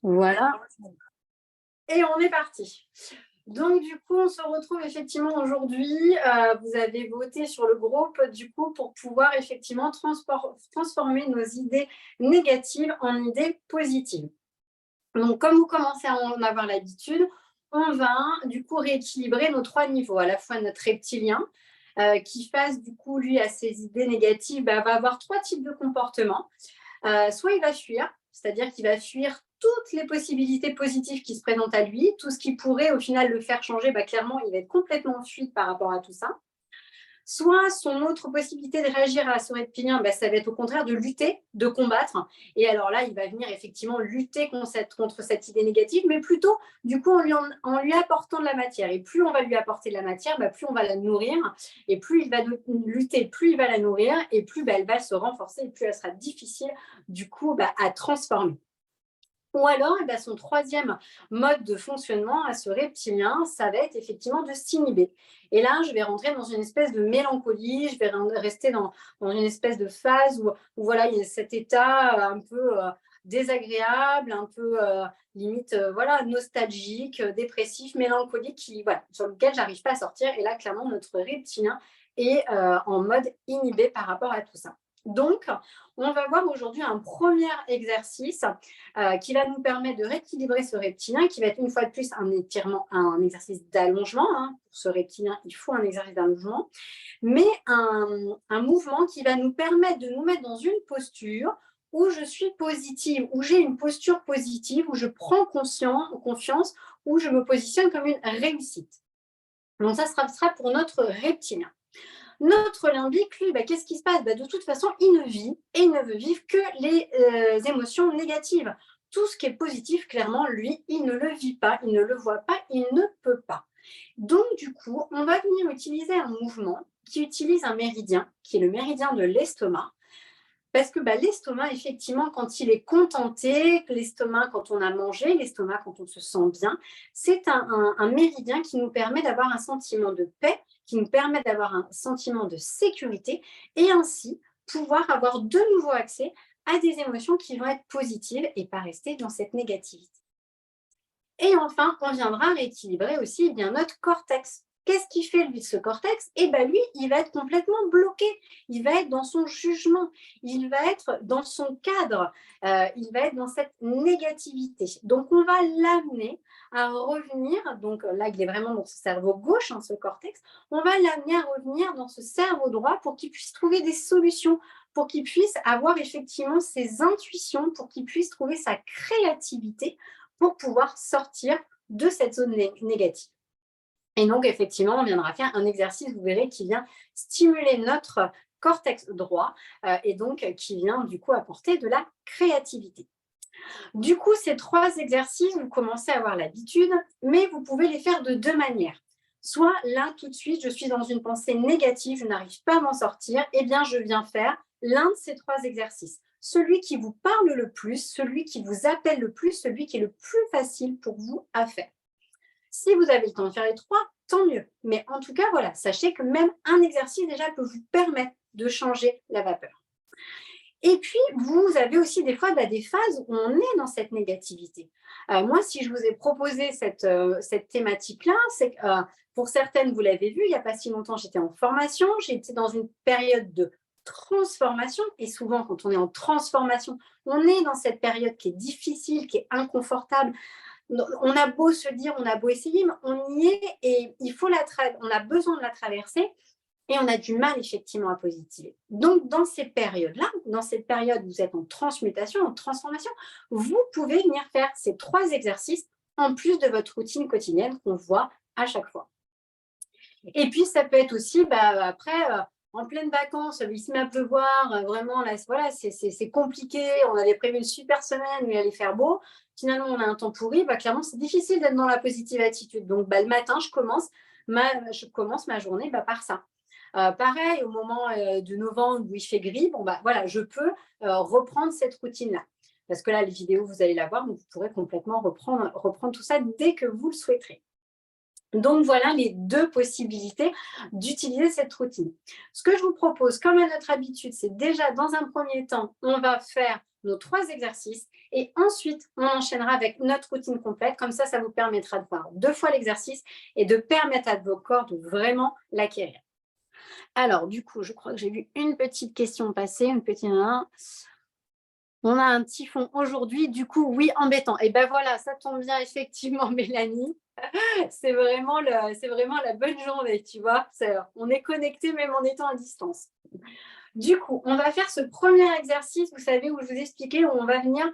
Voilà, et on est parti. Donc, du coup, on se retrouve effectivement aujourd'hui. Vous avez voté sur le groupe, du coup, pour pouvoir effectivement transformer nos idées négatives en idées positives. Donc, comme vous commencez à en avoir l'habitude, on va du coup rééquilibrer nos trois niveaux, à la fois notre reptilien, qui face du coup, lui, à ses idées négatives, va avoir trois types de comportements. Soit il va fuir, c'est-à-dire qu'il va fuir toutes les possibilités positives qui se présentent à lui, tout ce qui pourrait au final le faire changer, clairement, il va être complètement en fuite par rapport à tout ça. Soit son autre possibilité de réagir à son reptilien, ça va être au contraire de lutter, de combattre. Et alors là, il va venir effectivement lutter contre cette idée négative, mais plutôt du coup en lui apportant de la matière. Et plus on va lui apporter de la matière, plus on va la nourrir. Et plus il va lutter, plus il va la nourrir, et plus elle va se renforcer, et plus elle sera difficile du coup à transformer. Ou alors, son troisième mode de fonctionnement à ce reptilien, ça va être effectivement de s'inhiber. Et là, je vais rentrer dans une espèce de mélancolie, je vais rester dans une espèce de phase où voilà, il y a cet état un peu désagréable, un peu limite voilà, nostalgique, dépressif, mélancolique, sur lequel j'arrive pas à sortir. Et là, clairement, notre reptilien est en mode inhibé par rapport à tout ça. Donc, on va voir aujourd'hui un premier exercice qui va nous permettre de rééquilibrer ce reptilien, qui va être une fois de plus un étirement, un exercice d'allongement. Pour ce reptilien, il faut un exercice d'allongement, mais un mouvement qui va nous permettre de nous mettre dans une posture où je suis positive, où j'ai une posture positive, où je prends confiance, où je me positionne comme une réussite. Donc ça sera pour notre reptilien. Notre limbique, lui, qu'est-ce qui se passe? De toute façon, il ne vit et il ne veut vivre que les émotions négatives. Tout ce qui est positif, clairement, lui, il ne le vit pas, il ne le voit pas, il ne peut pas. Donc, du coup, on va venir utiliser un mouvement qui utilise un méridien, qui est le méridien de l'estomac. Parce que l'estomac, effectivement, quand il est contenté, l'estomac quand on a mangé, l'estomac quand on se sent bien, c'est un méridien qui nous permet d'avoir un sentiment de paix, qui nous permet d'avoir un sentiment de sécurité et ainsi pouvoir avoir de nouveau accès à des émotions qui vont être positives et pas rester dans cette négativité. Et enfin, on viendra rééquilibrer aussi notre cortex. Qu'est-ce qui fait, lui, ce cortex? Lui, il va être complètement bloqué. Il va être dans son jugement. Il va être dans son cadre. Il va être dans cette négativité. Donc, on va l'amener à revenir. Donc, là, il est vraiment dans ce cerveau gauche, ce cortex. On va l'amener à revenir dans ce cerveau droit pour qu'il puisse trouver des solutions, pour qu'il puisse avoir effectivement ses intuitions, pour qu'il puisse trouver sa créativité pour pouvoir sortir de cette zone négative. Et donc, effectivement, on viendra faire un exercice, vous verrez, qui vient stimuler notre cortex droit et donc qui vient du coup apporter de la créativité. Du coup, ces trois exercices, vous commencez à avoir l'habitude, mais vous pouvez les faire de deux manières. Soit là, tout de suite, je suis dans une pensée négative, je n'arrive pas à m'en sortir, je viens faire l'un de ces trois exercices. Celui qui vous parle le plus, celui qui vous appelle le plus, celui qui est le plus facile pour vous à faire. Si vous avez le temps de faire les trois, tant mieux. Mais en tout cas, voilà, sachez que même un exercice déjà peut vous permettre de changer la vapeur. Et puis, vous avez aussi des fois des phases où on est dans cette négativité. Moi, si je vous ai proposé cette thématique-là, c'est que pour certaines, vous l'avez vu, il n'y a pas si longtemps, j'étais en formation, j'étais dans une période de transformation. Et souvent, quand on est en transformation, on est dans cette période qui est difficile, qui est inconfortable. On a beau se dire, on a beau essayer, mais on y est et on a besoin de la traverser. Et on a du mal effectivement à positiver. Donc, dans ces périodes-là, dans cette période où vous êtes en transmutation, en transformation, vous pouvez venir faire ces trois exercices en plus de votre routine quotidienne qu'on voit à chaque fois. Et puis, ça peut être aussi, après, en pleine vacances, il se met à pleuvoir, vraiment, là, voilà, c'est compliqué, on avait prévu une super semaine où il allait faire beau, finalement, on a un temps pourri, clairement, c'est difficile d'être dans la positive attitude. Donc, le matin, je commence ma journée par ça. Pareil, au moment de novembre où il fait gris, voilà, je peux reprendre cette routine-là. Parce que là, les vidéos, vous allez la voir, donc vous pourrez complètement reprendre tout ça dès que vous le souhaiterez. Donc, voilà les deux possibilités d'utiliser cette routine. Ce que je vous propose, comme à notre habitude, c'est déjà, dans un premier temps, on va faire nos 3 exercices et ensuite, on enchaînera avec notre routine complète. Comme ça vous permettra de faire 2 fois l'exercice et de permettre à vos corps de vraiment l'acquérir. Alors, du coup, je crois que j'ai vu une petite question passer, une petite... On a un typhon aujourd'hui, du coup, oui, embêtant. Et ben voilà, ça tombe bien, effectivement, Mélanie. C'est vraiment la bonne journée, tu vois. On est connecté même en étant à distance. Du coup, on va faire ce premier exercice, vous savez, où je vous expliquais, où on va venir,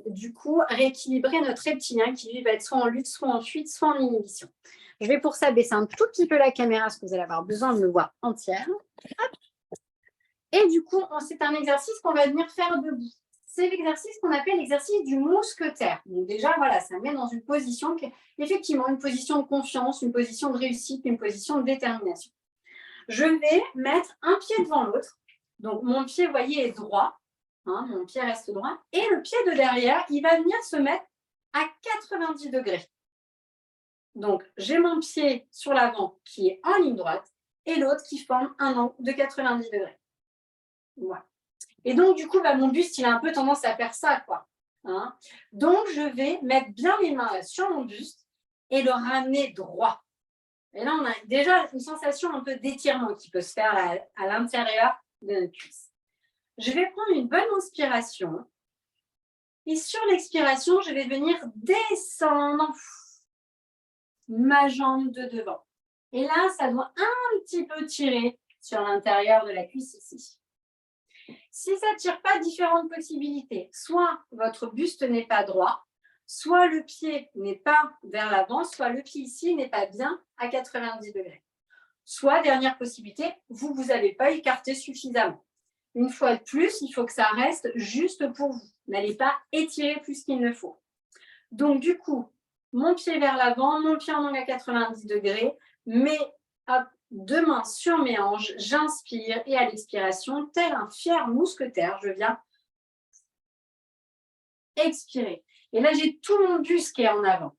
du coup, rééquilibrer notre reptilien qui, lui, va être soit en lutte, soit en fuite, soit en inhibition. Je vais pour ça baisser un tout petit peu la caméra, parce que vous allez avoir besoin de me voir entière. Hop. Et du coup, c'est un exercice qu'on va venir faire debout. C'est l'exercice qu'on appelle l'exercice du mousquetaire. Donc déjà, voilà, ça met dans une position qui est effectivement une position de confiance, une position de réussite, une position de détermination. Je vais mettre un pied devant l'autre. Donc, mon pied, vous voyez, est droit. Hein, mon pied reste droit. Et le pied de derrière, il va venir se mettre à 90 degrés. Donc, j'ai mon pied sur l'avant qui est en ligne droite et l'autre qui forme un angle de 90 degrés. Voilà. Et donc, du coup, mon buste, il a un peu tendance à faire ça, quoi. Hein. Donc, je vais mettre bien les mains sur mon buste et le ramener droit. Et là, on a déjà une sensation un peu d'étirement qui peut se faire à l'intérieur de notre cuisse. Je vais prendre une bonne inspiration. Et sur l'expiration, je vais venir descendre ma jambe de devant. Et là, ça doit un petit peu tirer sur l'intérieur de la cuisse ici. Si ça ne tire pas, différentes possibilités. Soit votre buste n'est pas droit, soit le pied n'est pas vers l'avant, soit le pied ici n'est pas bien à 90 degrés. Soit, dernière possibilité, vous ne vous avez pas écarté suffisamment. Une fois de plus, il faut que ça reste juste pour vous. N'allez pas étirer plus qu'il ne faut. Donc, du coup, mon pied vers l'avant, mon pied en angle à 90 degrés, mais hop, 2 mains sur mes hanches, j'inspire et à l'expiration, tel un fier mousquetaire, je viens expirer. Et là, j'ai tout mon buste qui est en avant.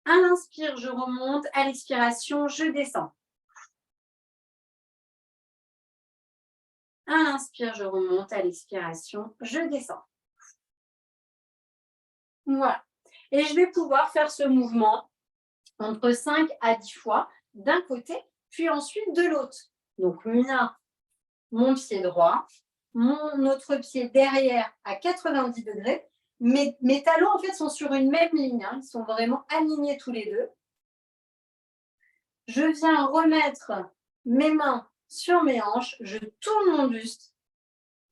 À l'inspire, je remonte, à l'expiration, je descends. À l'inspire, je remonte, à l'expiration, je descends. Voilà. Et je vais pouvoir faire ce mouvement entre 5 à 10 fois d'un côté, puis ensuite de l'autre. Donc, mon pied droit, mon autre pied derrière à 90 degrés. Mes talons, en fait, sont sur une même ligne. Hein. Ils sont vraiment alignés tous les deux. Je viens remettre mes mains sur mes hanches. Je tourne mon buste.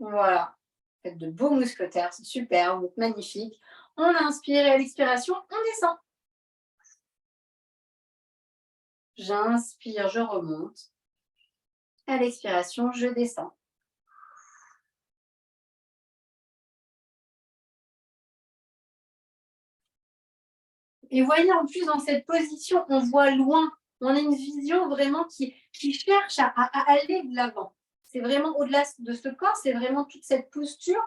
Voilà. Faites de beaux mousquetaires. C'est super. Magnifique. On inspire et à l'expiration, on descend. J'inspire, je remonte. À l'expiration, je descends. Et voyez, en plus, dans cette position, on voit loin. On a une vision vraiment qui cherche à aller de l'avant. C'est vraiment au-delà de ce corps, c'est vraiment toute cette posture,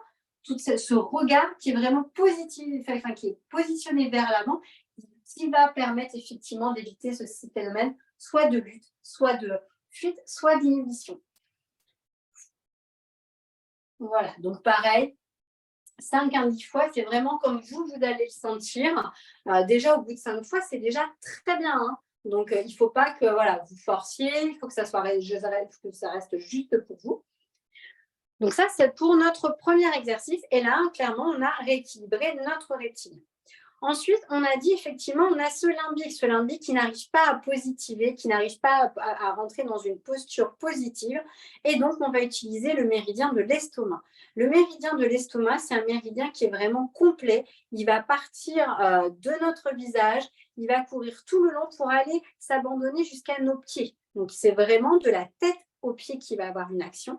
tout ce regard qui est vraiment positif, enfin, qui est positionné vers l'avant, qui va permettre effectivement d'éviter ce phénomène, soit de lutte, soit de fuite, soit d'inhibition. Voilà, donc pareil, 5 à 10 fois, c'est vraiment comme vous allez le sentir. Déjà, au bout de 5 fois, c'est déjà très bien. Hein. Donc, il ne faut pas que vous forciez, il faut que ça reste juste pour vous. Donc ça, c'est pour notre premier exercice. Et là, clairement, on a rééquilibré notre reptilien. Ensuite, on a dit effectivement, on a ce limbique qui n'arrive pas à positiver, qui n'arrive pas à rentrer dans une posture positive. Et donc, on va utiliser le méridien de l'estomac. Le méridien de l'estomac, c'est un méridien qui est vraiment complet. Il va partir de notre visage, il va courir tout le long pour aller s'abandonner jusqu'à nos pieds. Donc, c'est vraiment de la tête aux pieds qui va avoir une action.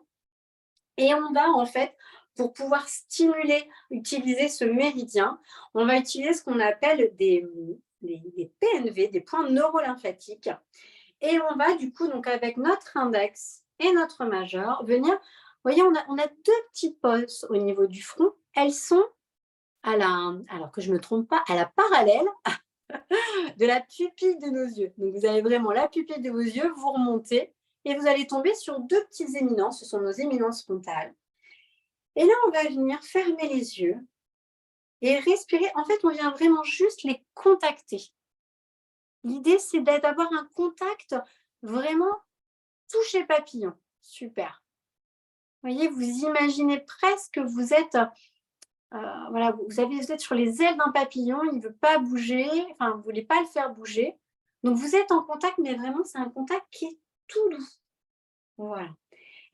Et on va en fait, pour pouvoir utiliser ce méridien, on va utiliser ce qu'on appelle des PNV, des points neurolymphatiques. Et on va du coup, donc avec notre index et notre majeur, venir, vous voyez, on a 2 petites poses au niveau du front. Elles sont alors que je ne me trompe pas, à la parallèle de la pupille de nos yeux. Donc vous avez vraiment la pupille de vos yeux, vous remontez et vous allez tomber sur 2 petites éminences, ce sont nos éminences frontales. Et là, on va venir fermer les yeux et respirer. En fait, on vient vraiment juste les contacter. L'idée, c'est d'avoir un contact vraiment toucher papillon. Super. Vous voyez, vous imaginez presque que vous êtes, voilà, vous êtes sur les ailes d'un papillon, il ne veut pas bouger, enfin, vous ne voulez pas le faire bouger. Donc, vous êtes en contact, mais vraiment, c'est un contact qui est tout doux. Voilà.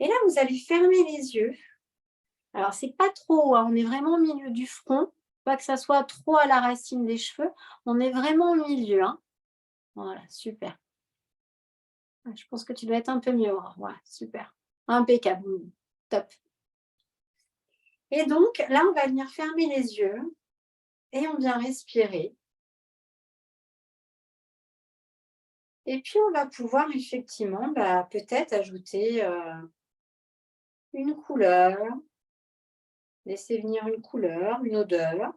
Et là, vous allez fermer les yeux. Alors, c'est pas trop, hein, on est vraiment au milieu du front, pas que ça soit trop à la racine des cheveux. On est vraiment au milieu. Hein. Voilà, super. Je pense que tu dois être un peu mieux, Aurore. Voilà, super. Impeccable. Top. Et donc, là, on va venir fermer les yeux et on vient respirer. Et puis, on va pouvoir effectivement peut-être ajouter une couleur, laisser venir une couleur, une odeur,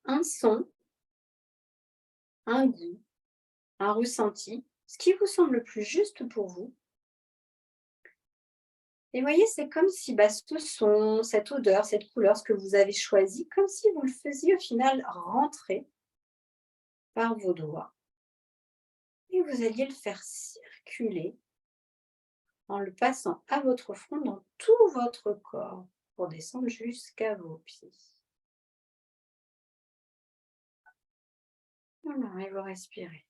un son, un goût, un ressenti, ce qui vous semble le plus juste pour vous. Et vous voyez, c'est comme si ce son, cette odeur, cette couleur, ce que vous avez choisi, comme si vous le faisiez au final rentrer par vos doigts. Et vous alliez le faire circuler en le passant à votre front dans tout votre corps pour descendre jusqu'à vos pieds. Voilà, et vous respirez.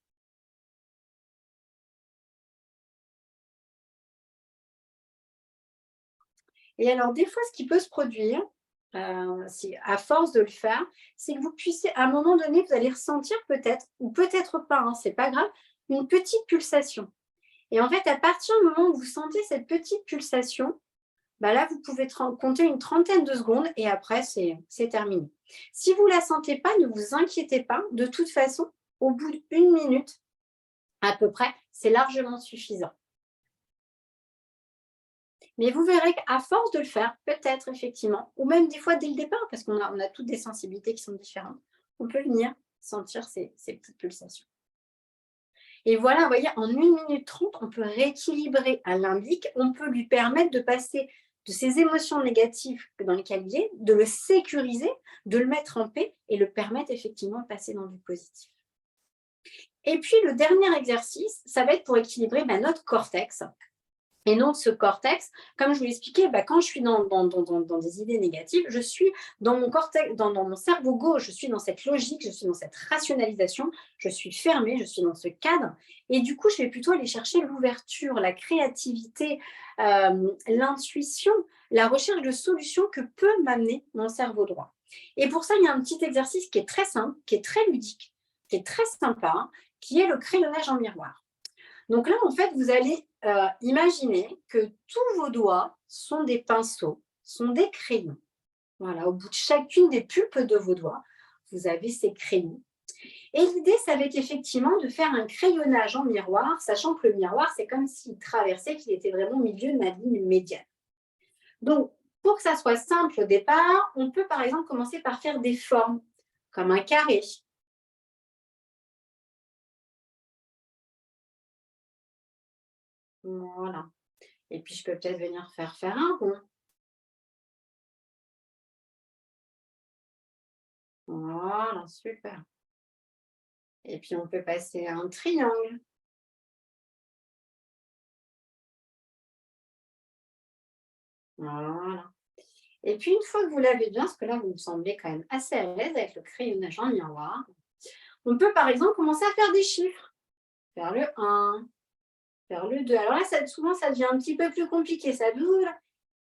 Et alors, des fois, ce qui peut se produire, à force de le faire, c'est que vous puissiez, à un moment donné, vous allez ressentir peut-être, ou peut-être pas, hein, c'est pas grave, une petite pulsation. Et en fait, à partir du moment où vous sentez cette petite pulsation, là, vous pouvez compter une trentaine de secondes et après, c'est terminé. Si vous ne la sentez pas, ne vous inquiétez pas. De toute façon, au bout d'1 minute, à peu près, c'est largement suffisant. Mais vous verrez qu'à force de le faire, peut-être effectivement, ou même des fois dès le départ, parce qu'on a toutes des sensibilités qui sont différentes, on peut venir sentir ces petites pulsations. Et voilà, vous voyez, en 1 minute 30, on peut rééquilibrer à l'indique, on peut lui permettre de passer de ces émotions négatives dans lesquelles il est, de le sécuriser, de le mettre en paix et le permettre effectivement de passer dans du positif. Et puis, le dernier exercice, ça va être pour équilibrer notre cortex. Et donc, ce cortex, comme je vous l'expliquais, quand je suis dans des idées négatives, je suis dans mon cortex, dans mon cerveau gauche, je suis dans cette logique, je suis dans cette rationalisation, je suis fermée, je suis dans ce cadre. Et du coup, je vais plutôt aller chercher l'ouverture, la créativité, l'intuition, la recherche de solutions que peut m'amener mon cerveau droit. Et pour ça, il y a un petit exercice qui est très simple, qui est très ludique, qui est très sympa, hein, qui est le crayonnage en miroir. Donc là, en fait, vous allez imaginer que tous vos doigts sont des pinceaux, sont des crayons. Voilà, au bout de chacune des pulpes de vos doigts, vous avez ces crayons. Et l'idée, ça va être effectivement de faire un crayonnage en miroir, sachant que le miroir, c'est comme s'il traversait, qu'il était vraiment au milieu de ma ligne médiane. Donc, pour que ça soit simple au départ, on peut par exemple commencer par faire des formes, comme un carré. Voilà. Et puis, je peux peut-être venir faire un rond. Voilà, super. Et puis, on peut passer à un triangle. Voilà. Et puis, une fois que vous l'avez bien, parce que là, vous me semblez quand même assez à l'aise avec le crayonnage en miroir, on peut par exemple commencer à faire des chiffres. Faire le 1, faire le 2. Alors là, souvent, ça devient un petit peu plus compliqué. Ça double.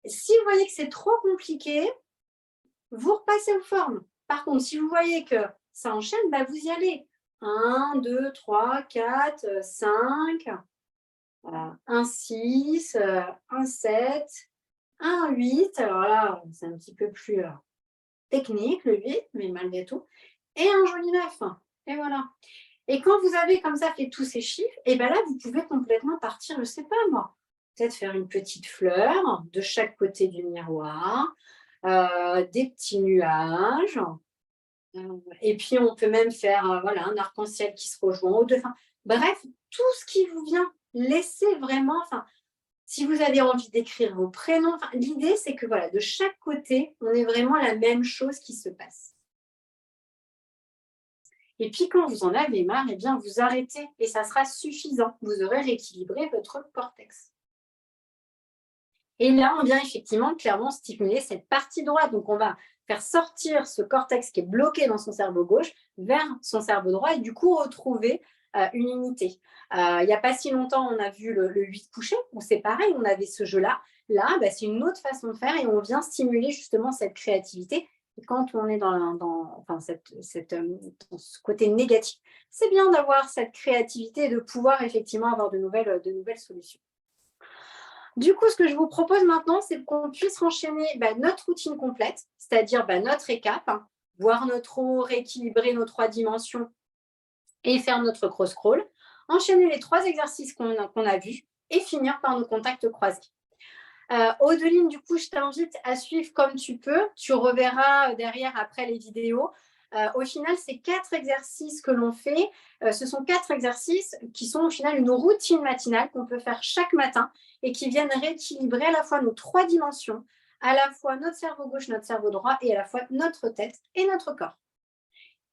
Si vous voyez que c'est trop compliqué, vous repassez aux formes. Par contre, si vous voyez que ça enchaîne, vous y allez. 1, 2, 3, 4, 5, 1, 6, 1, 7, 1, 8. Alors là, c'est un petit peu plus technique, le 8, mais malgré tout. Et un joli 9. Et voilà. Et quand vous avez comme ça fait tous ces chiffres, et bien là, vous pouvez complètement partir, je ne sais pas moi, peut-être faire une petite fleur de chaque côté du miroir, des petits nuages. Et puis, on peut même faire un arc-en-ciel qui se rejoint aux deux. Enfin, bref, tout ce qui vous vient, laissez vraiment, Si vous avez envie d'écrire vos prénoms, l'idée, c'est que voilà, de chaque côté, on ait vraiment la même chose qui se passe. Et puis, quand vous en avez marre, eh bien, vous arrêtez et ça sera suffisant. Vous aurez rééquilibré votre cortex. Et là, on vient effectivement clairement stimuler cette partie droite. Donc, on va faire sortir ce cortex qui est bloqué dans son cerveau gauche vers son cerveau droit et du coup retrouver une unité. Il n'y a pas si longtemps, on a vu le 8 couché, où c'est pareil, on avait ce jeu-là. Là, c'est une autre façon de faire et on vient stimuler justement cette créativité. Et quand on est dans ce côté négatif, c'est bien d'avoir cette créativité et de pouvoir effectivement avoir de nouvelles solutions. Du coup, ce que je vous propose maintenant, c'est qu'on puisse enchaîner notre routine complète, c'est-à-dire notre récap, voir notre eau, rééquilibrer nos 3 dimensions et faire notre cross-crawl, enchaîner les 3 exercices qu'on a vus et finir par nos contacts croisés. Audeline, du coup, je t'invite à suivre comme tu peux. Tu reverras derrière après les vidéos. Au final, c'est 4 exercices que l'on fait. Ce sont 4 exercices qui sont au final une routine matinale qu'on peut faire chaque matin et qui viennent rééquilibrer à la fois nos 3 dimensions, à la fois notre cerveau gauche, notre cerveau droit et à la fois notre tête et notre corps.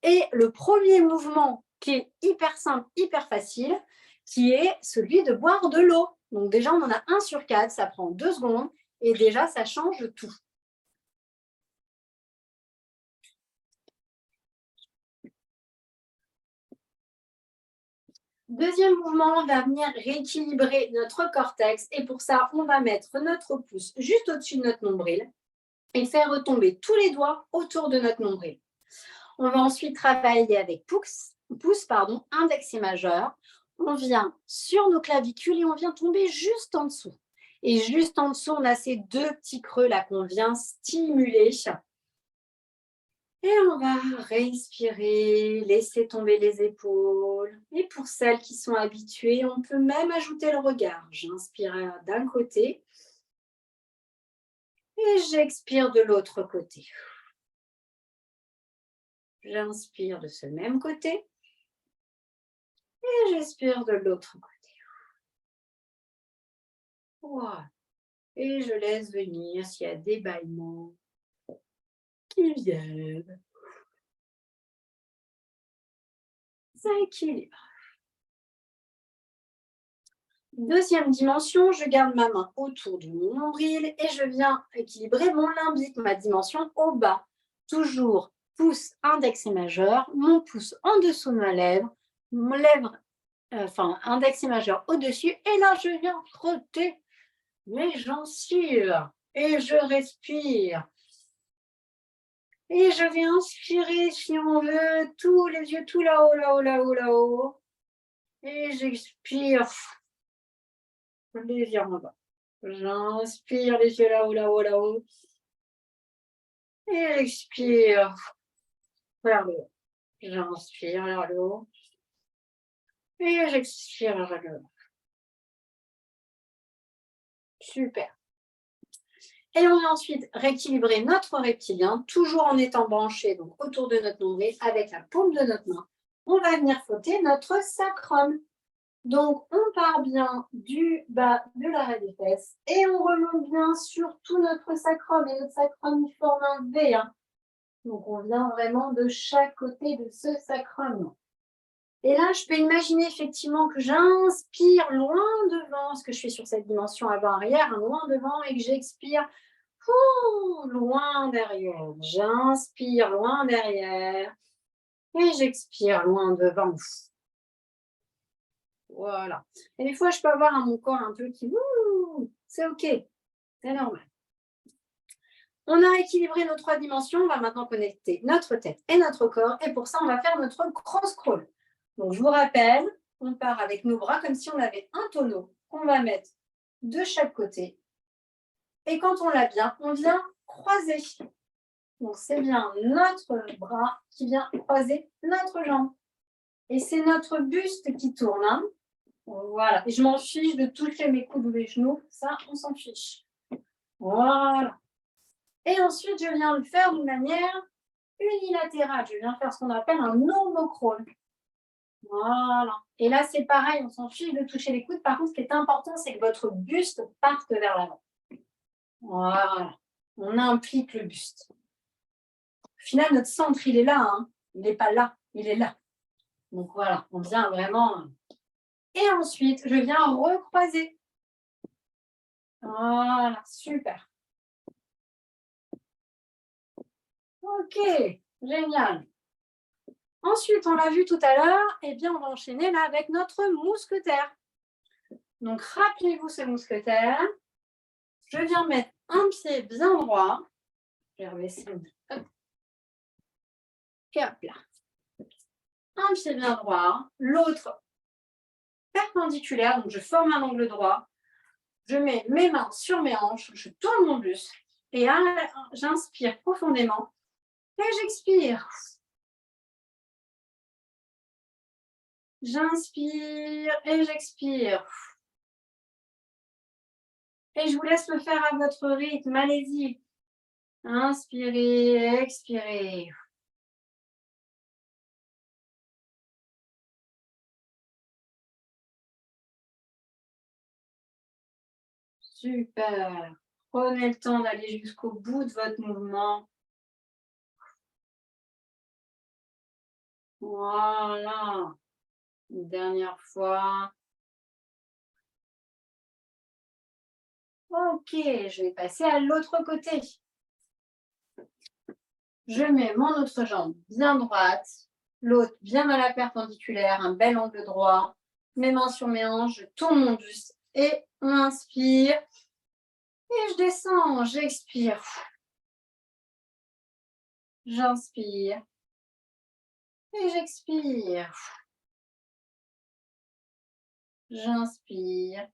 Et le premier mouvement qui est hyper simple, hyper facile, qui est celui de boire de l'eau. Donc déjà, on en a 1 sur 4, ça prend 2 secondes et déjà, ça change tout. Deuxième mouvement, on va venir rééquilibrer notre cortex et pour ça, on va mettre notre pouce juste au-dessus de notre nombril et faire retomber tous les doigts autour de notre nombril. On va ensuite travailler avec pouce, index et majeur. On vient sur nos clavicules et on vient tomber juste en dessous. Et juste en dessous, on a ces 2 petits creux là qu'on vient stimuler. Et on va respirer, laisser tomber les épaules. Et pour celles qui sont habituées, on peut même ajouter le regard. J'inspire d'un côté et j'expire de l'autre côté. J'inspire de ce même côté et j'expire de l'autre côté. Voilà. Et je laisse venir s'il y a des bâillements qui viennent. Ça équilibre. Deuxième dimension, je garde ma main autour de mon nombril et je viens équilibrer mon limbique, ma dimension au bas. Toujours pouce, index et majeur, mon pouce en dessous de ma lèvre, index et majeur au-dessus. Et là, je viens frotter mes gencives et je respire. Et je vais inspirer, si on veut, tous les yeux tout là-haut, là-haut, là-haut, là-haut. Et j'expire les yeux en bas. J'inspire les yeux là-haut, là-haut, là-haut. Et j'expire vers le haut. J'inspire vers le haut. Et j'expire vers le haut. Super. Et on va ensuite rééquilibrer notre reptilien, toujours en étant branché donc autour de notre nombril avec la paume de notre main. On va venir frotter notre sacrum. Donc, on part bien du bas de l'arrêt des fesses et on remonte bien sur tout notre sacrum. Et notre sacrum, il forme un V. Donc, on vient vraiment de chaque côté de ce sacrum. Et là, je peux imaginer effectivement que j'inspire loin devant, ce que je fais sur cette dimension avant-arrière, loin devant, et que j'expire loin derrière. J'inspire loin derrière et j'expire loin devant. Voilà. Et des fois, je peux avoir mon corps un peu qui... C'est OK, c'est normal. On a équilibré nos 3 dimensions. On va maintenant connecter notre tête et notre corps. Et pour ça, on va faire notre cross-crawl. Donc, je vous rappelle, on part avec nos bras comme si on avait un tonneau qu'on va mettre de chaque côté. Et quand on l'a bien, on vient croiser. Donc, c'est bien notre bras qui vient croiser notre jambe. Et c'est notre buste qui tourne. Voilà. Et je m'en fiche de toucher mes coudes ou mes genoux. Ça, on s'en fiche. Voilà. Et ensuite, je viens le faire d'une manière unilatérale. Je viens faire ce qu'on appelle un homocrawl. Voilà. Et là, c'est pareil, on s'en fiche de toucher les coudes. Par contre, ce qui est important, c'est que votre buste parte vers l'avant. Voilà. On implique le buste. Au final, notre centre, il est là. Hein. Il n'est pas là, il est là. Donc voilà, on vient vraiment. Et ensuite, je viens recroiser. Voilà, super. Ok, génial. Ensuite, on l'a vu tout à l'heure, eh bien, on va enchaîner là avec notre mousquetaire. Donc, rappelez-vous ce mousquetaire. Je viens mettre un pied bien droit. Je vais rebaisser. Hop. Et hop là. Un pied bien droit, l'autre perpendiculaire. Donc, je forme un angle droit. Je mets mes mains sur mes hanches. Je tourne mon buste. Et j'inspire profondément. Et j'expire. J'inspire et j'expire. Et je vous laisse le faire à votre rythme. Allez-y. Inspirez, expirez. Super. Prenez le temps d'aller jusqu'au bout de votre mouvement. Voilà. Une dernière fois. Ok, je vais passer à l'autre côté. Je mets mon autre jambe bien droite, l'autre bien à la perpendiculaire, un bel angle droit. Mes mains sur mes hanches, je tourne mon buste et on inspire. Et je descends, j'expire. J'inspire et j'expire. J'inspire.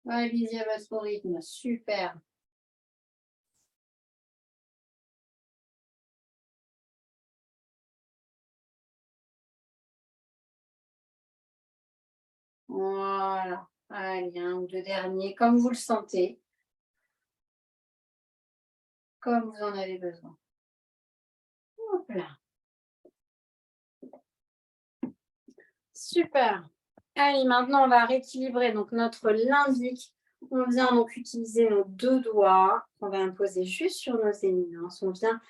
Allez-y à votre rythme, super. Voilà. Allez, un ou deux derniers, comme vous le sentez, comme vous en avez besoin. Hop là. Super. Allez, maintenant, on va rééquilibrer donc notre limbique. On vient donc utiliser nos deux doigts. On va imposer juste sur nos éminences. On vient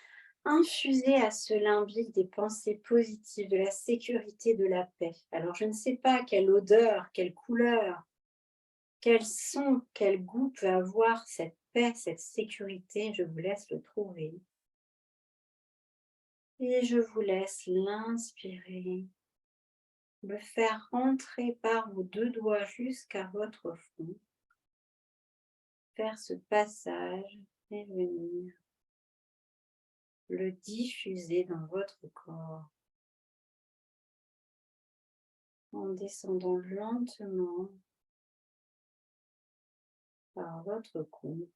infuser à ce limbique des pensées positives, de la sécurité, de la paix. Alors, je ne sais pas quelle odeur, quelle couleur, quel son, quel goût peut avoir cette paix, cette sécurité. Je vous laisse le trouver. Et je vous laisse l'inspirer. Le faire rentrer par vos deux doigts jusqu'à votre front. Faire ce passage et venir le diffuser dans votre corps en descendant lentement par votre cou,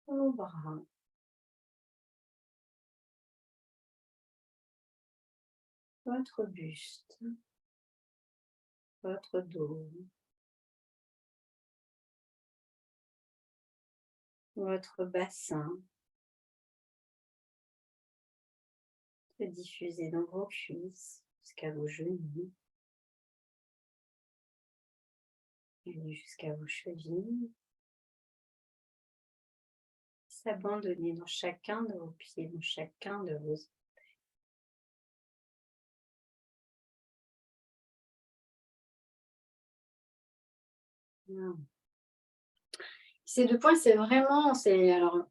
au bras, votre buste, votre dos, votre bassin, se diffuser dans vos cuisses jusqu'à vos genoux, aller jusqu'à vos chevilles, s'abandonner dans chacun de vos pieds, dans chacun de vos. Ces deux points, c'est vraiment, alors,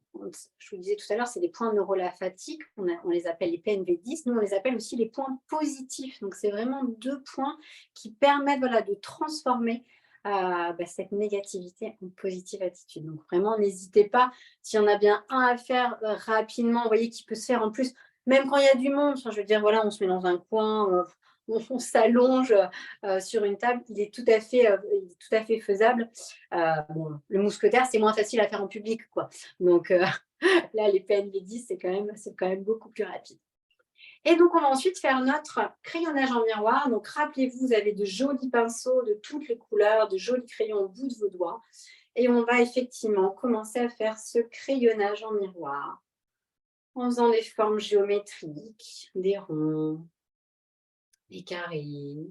je vous disais tout à l'heure, c'est des points neurolymphatiques, on les appelle les PNV10, nous on les appelle aussi les points positifs. Donc c'est vraiment deux points qui permettent de transformer cette négativité en positive attitude. Donc vraiment, n'hésitez pas, s'il y en a bien un à faire rapidement, vous voyez, qui peut se faire en plus, même quand il y a du monde, je veux dire, voilà, on se met dans un coin, on s'allonge sur une table, il est tout à fait faisable. Bon, le mousquetaire, c'est moins facile à faire en public, quoi. Donc là, les PNV10, c'est quand même beaucoup plus rapide. Et donc, on va ensuite faire notre crayonnage en miroir. Donc, rappelez-vous, vous avez de jolis pinceaux de toutes les couleurs, de jolis crayons au bout de vos doigts. Et on va effectivement commencer à faire ce crayonnage en miroir. en faisant des formes géométriques, des ronds, des carrés.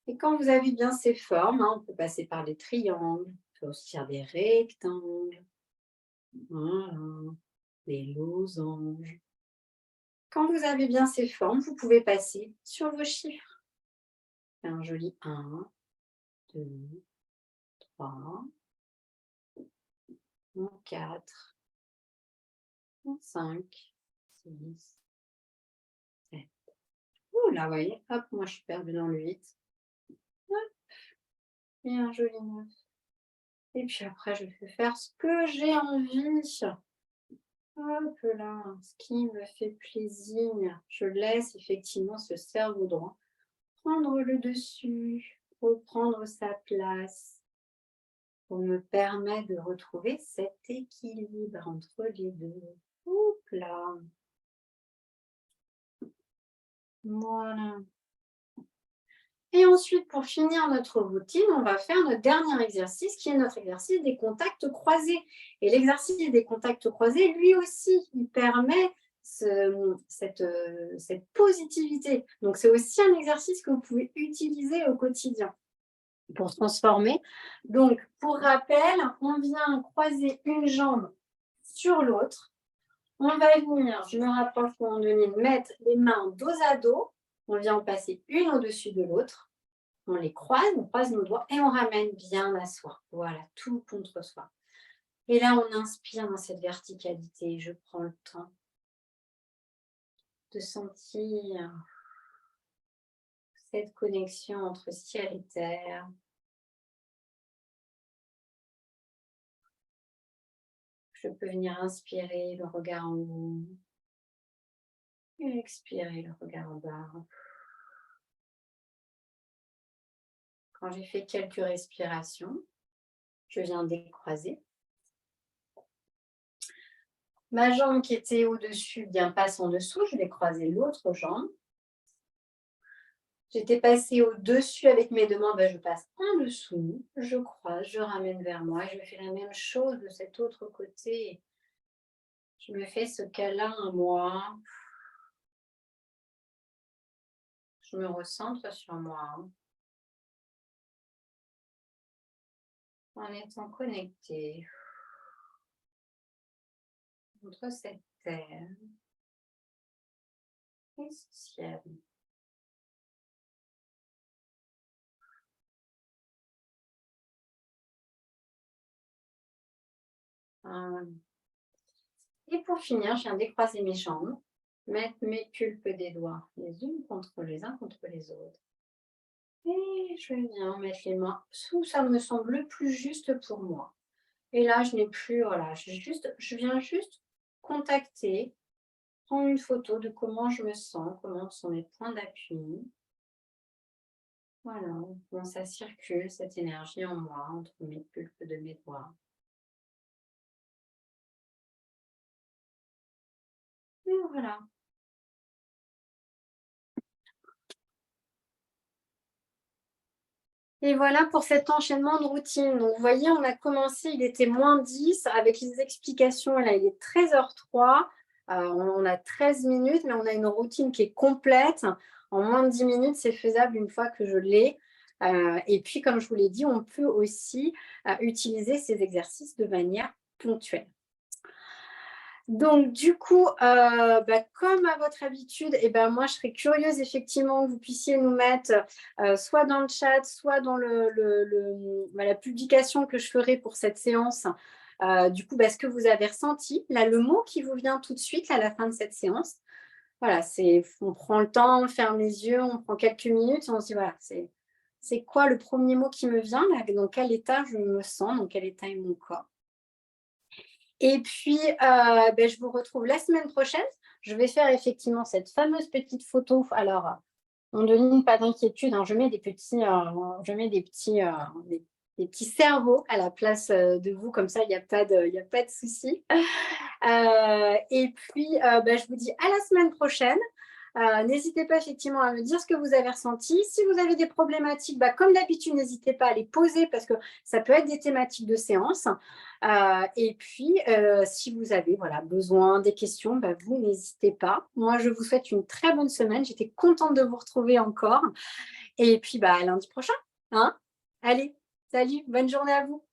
Et quand vous avez bien ces formes, on peut passer par les triangles, on peut aussi faire des rectangles, voilà, des losanges. Quand vous avez bien ces formes, vous pouvez passer sur vos chiffres. Un joli 1, 2, 3, 4, 5, 6, 7. Ouh là, vous voyez, hop, moi je suis perdue dans le 8. Hop, et un joli 9. Et puis après, je peux faire ce que j'ai envie. Hop là, ce qui me fait plaisir. Je laisse effectivement ce cerveau droit prendre le dessus, reprendre sa place pour me permettre de retrouver cet équilibre entre les deux. Hop là. Voilà. Et ensuite, pour finir notre routine, on va faire notre dernier exercice qui est notre exercice des contacts croisés. Et l'exercice des contacts croisés, lui aussi, il permet cette positivité. Donc, c'est aussi un exercice que vous pouvez utiliser au quotidien pour transformer. Donc, pour rappel, on vient croiser une jambe sur l'autre. On va venir, je me rapproche pour en donner, mettre les mains dos à dos. On vient en passer une au-dessus de l'autre. On les croise, on croise nos doigts et on ramène bien à soi. Voilà, tout contre soi. Et là, on inspire dans cette verticalité. Je prends le temps de sentir cette connexion entre ciel et terre. Je peux venir inspirer le regard en haut et expirer le regard en bas. Quand j'ai fait quelques respirations, je viens décroiser. Ma jambe qui était au-dessus bien passe en dessous, je vais croiser l'autre jambe. J'étais passée au-dessus avec mes deux mains, je passe en dessous, je croise, je ramène vers moi, je fais la même chose de cet autre côté. Je me fais ce câlin à moi. Je me recentre sur moi en étant connectée entre cette terre et ce ciel. Et pour finir, je viens décroiser mes jambes, mettre mes pulpes des doigts les unes contre les uns contre les autres. Et je viens mettre les mains où ça me semble le plus juste pour moi. Et là, je n'ai plus, voilà, je viens juste contacter, prendre une photo de comment je me sens, comment sont mes points d'appui. Voilà, comment ça circule, cette énergie en moi, entre mes pulpes de mes doigts. Et voilà. Et voilà pour cet enchaînement de routine. Donc, vous voyez, on a commencé, il était moins 10 avec les explications. Là, il est 13h03. On a 13 minutes, mais on a une routine qui est complète. En moins de 10 minutes, c'est faisable une fois que je l'ai. Et puis, comme je vous l'ai dit, on peut aussi utiliser ces exercices de manière ponctuelle. Donc, du coup, comme à votre habitude, moi, je serais curieuse effectivement que vous puissiez nous mettre soit dans le chat, soit dans la publication que je ferai pour cette séance, ce que vous avez ressenti. Là, le mot qui vous vient tout de suite à la fin de cette séance. Voilà, on prend le temps, on ferme les yeux, on prend quelques minutes, on se dit, voilà, c'est quoi le premier mot qui me vient, là, dans quel état je me sens, dans quel état est mon corps. Et puis, je vous retrouve la semaine prochaine. Je vais faire effectivement cette fameuse petite photo. Alors, on ne donne pas d'inquiétude, je mets des petits, des petits cerveaux à la place de vous, comme ça, il n'y a pas de souci. Et puis, je vous dis à la semaine prochaine. N'hésitez pas effectivement à me dire ce que vous avez ressenti. Si vous avez des problématiques, comme d'habitude, n'hésitez pas à les poser parce que ça peut être des thématiques de séance. Et puis, si vous avez besoin des questions, vous n'hésitez pas. Moi, je vous souhaite une très bonne semaine. J'étais contente de vous retrouver encore. Et puis, à lundi prochain. Hein. Allez, salut, bonne journée à vous.